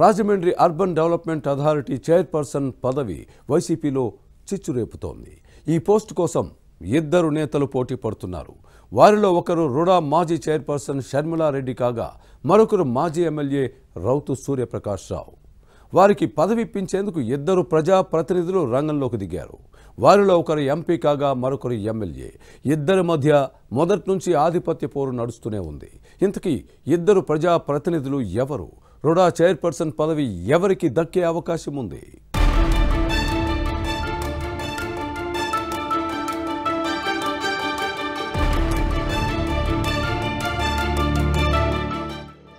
Rajahmundry urban development authority chairperson పదవి వైసీపీలో చిచ్చురేపుతోంది. ఈ పోస్ట్ కోసం ఇద్దరు నేతలు పోటీ పడుతున్నారు. వారిలో ఒకరు రుడా మాజీ చైర్పర్సన్ షర్మిలారెడ్డి కాగా మరొకరు మాజీ ఎమ్మెల్యే రౌతు సూర్యప్రకాష్ రావు. వారికి పదవి ఇప్పించేందుకు ఇద్దరు ప్రజాప్రతినిధులు రంగంలోకి దిగారు. వారిలో ఒకరు ఎంపీ కాగా మరొకరు ఎమ్మెల్యే. ఇద్దరి మధ్య మొదటి నుంచి ఆధిపత్య పోరు నడుస్తూనే ఉంది. ఇంతకీ ఇద్దరు ప్రజాప్రతినిధులు ఎవరు? రుడా చైర్పర్సన్ పదవి ఎవరికి దక్కే అవకాశం ఉంది?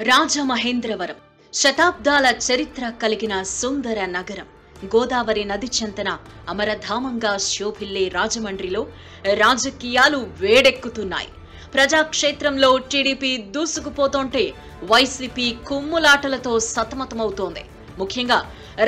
రాజమహేంద్రవరం శతాబ్దాల చరిత్ర కలిగిన సుందర నగరం. గోదావరి నది చెంతన అమరధామంగా శోభిల్లే రాజమండ్రిలో రాజకీయాలు వేడెక్కుతున్నాయి. ప్రజాక్షేత్రంలో టీడీపీ దూసుకుపోతుంటే వైసీపీ కుమ్ములాటలతో సతమతమవుతోంది. ముఖ్యంగా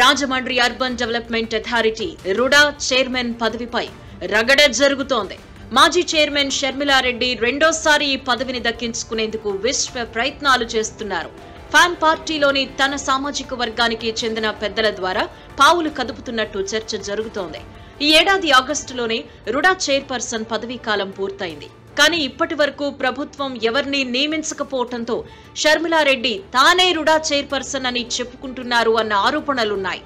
Rajahmundry urban development authority RUDA chairman పదవిపై రగడ జరుగుతోంది. మాజీ చైర్మన్ షర్మిలారెడ్డి రెండోసారి ఈ పదవిని దక్కించుకునేందుకు విశ్వ ప్రయత్నాలు చేస్తున్నారు. ఫ్యాన్ పార్టీలోని తన సామాజిక వర్గానికి చెందిన పెద్దల ద్వారా పావులు కదుపుతున్నట్టు చర్చ జరుగుతోంది. ఈ ఏడాది ఆగస్టులోనే రుడా చైర్పర్సన్ పదవీ కాలం పూర్తయింది. కానీ ఇప్పటి వరకు ప్రభుత్వం ఎవరిని నియమించకపోవడంతో షర్మిలారెడ్డి తానే రుడా చైర్పర్సన్ అని చెప్పుకుంటున్నారు అన్న ఆరోపణలున్నాయి.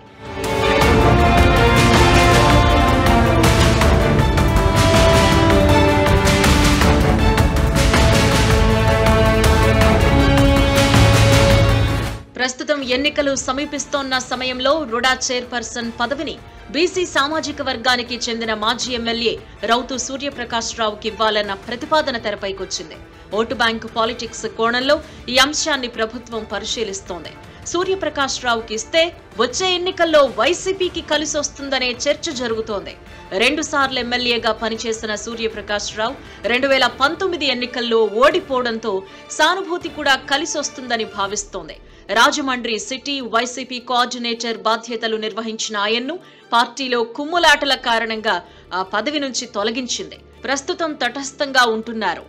ప్రస్తుతం ఎన్నికలు సమీపిస్తోన్న సమయంలో రుడా చైర్పర్సన్ పదవిని బీసీ సామాజిక వర్గానికి చెందిన మాజీ ఎమ్మెల్యే రౌతు సూర్యప్రకాష్ రావుకి ఇవ్వాలన్న ప్రతిపాదన తెరపైకొచ్చింది. ఓటు బ్యాంకు పాలిటిక్స్ కోణంలో ఈ అంశాన్ని ప్రభుత్వం పరిశీలిస్తోంది. సూర్యప్రకాష్ రావుకి ఇస్తే వచ్చే ఎన్నికల్లో వైసీపీకి కలిసొస్తుందనే చర్చ జరుగుతోంది. 2 సార్లు ఎమ్మెల్యేగా పనిచేసిన సూర్యప్రకాష్ రావు 2019 ఎన్నికల్లో ఓడిపోవడంతో సానుభూతి కూడా కలిసొస్తుందని భావిస్తోంది. రాజమండ్రి సిటీ వైసీపీ కోఆర్డినేటర్ బాధ్యతలు నిర్వహించిన ఆయన్ను పార్టీలో కుమ్ములాటల కారణంగా ఆ పదవి నుంచి తొలగించింది. ప్రస్తుతం తటస్థంగా ఉంటున్నారు.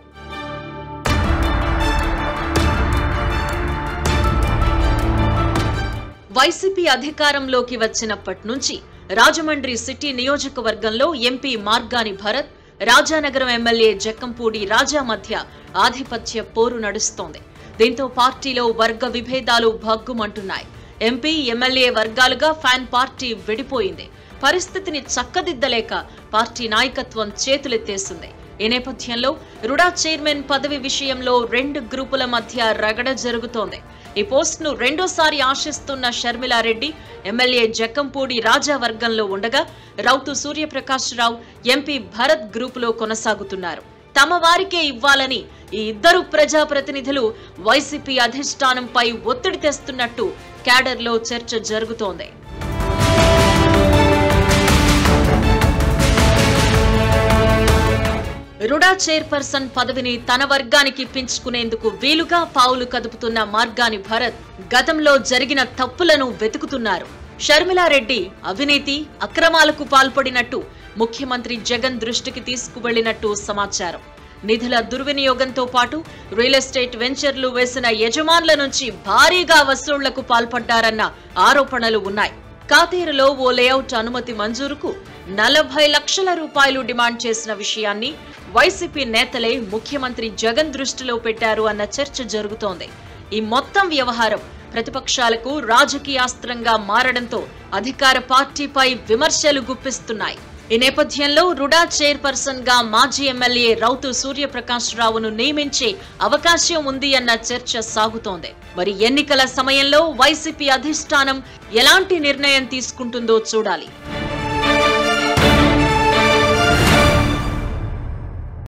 వైసీపీ అధికారంలోకి వచ్చినప్పటి నుంచి రాజమండ్రి సిటీ నియోజకవర్గంలో ఎంపీ మార్గాని భరత్, రాజానగరం ఎమ్మెల్యే జక్కంపూడి రాజా మధ్య ఆధిపత్య పోరు నడుస్తోంది. దీంతో పార్టీలో వర్గ విభేదాలు భగ్గుమంటున్నాయి. ఎంపీ ఎమ్మెల్యే వర్గాలుగా ఫ్యాన్ పార్టీ విడిపోయింది. పరిస్థితిని చక్కదిద్దలేక పార్టీ నాయకత్వం చేతులెత్తేసింది. ఈ నేపథ్యంలో రుడా చైర్మన్ పదవి విషయంలో 2 గ్రూపుల మధ్య రగడ జరుగుతోంది. ఈ పోస్టును రెండోసారి ఆశిస్తున్న షర్మిలారెడ్డి ఎమ్మెల్యే జక్కంపూడి రాజా వర్గంలో ఉండగా రౌతు సూర్యప్రకాష్ రావు ఎంపీ భరత్ గ్రూపులో కొనసాగుతున్నారు. తమ వారికే ఇవ్వాలని ఈ ఇద్దరు ప్రజాప్రతినిధులు వైసీపీ అధిష్టానంపై ఒత్తిడి తెస్తున్నట్టు క్యాడర్లో చర్చ జరుగుతోంది. రుడా చైర్పర్సన్ పదవిని తన వర్గానికి ఇప్పించుకునేందుకు వీలుగా పావులు కదుపుతున్న మార్గాని భరత్ గతంలో జరిగిన తప్పులను వెతుకుతున్నారు. షర్మిలారెడ్డి అవినీతి అక్రమాలకు పాల్పడినట్టు ముఖ్యమంత్రి జగన్ దృష్టికి తీసుకువెళ్లినట్టు సమాచారం. నిధుల దుర్వినియోగంతో పాటు రియల్ ఎస్టేట్ వెంచర్లు వేసిన యజమానుల నుంచి భారీగా వసూళ్లకు పాల్పడ్డారన్న ఆరోపణలు ఉన్నాయి. కాతేరులో ఓ లేఅవుట్ అనుమతి మంజూరుకు 40 లక్షల రూపాయలు డిమాండ్ చేసిన విషయాన్ని వైసీపీ నేతలే ముఖ్యమంత్రి జగన్ దృష్టిలో పెట్టారు అన్న చర్చ జరుగుతోంది. ఈ మొత్తం వ్యవహారం ప్రతిపక్షాలకు రాజకీయాస్త్రంగా మారడంతో అధికార పార్టీపై విమర్శలు గుప్పిస్తున్నాయి. ఈ నేపథ్యంలో రుడా చైర్పర్సన్ గా మాజీ ఎమ్మెల్యే రౌతు సూర్యప్రకాష్ రావును నియమించే అవకాశం ఉంది అన్న చర్చ సాగుతోంది. మరి ఎన్నికల సమయంలో వైసీపీ అధిష్టానం ఎలాంటి నిర్ణయం తీసుకుంటుందో చూడాలి.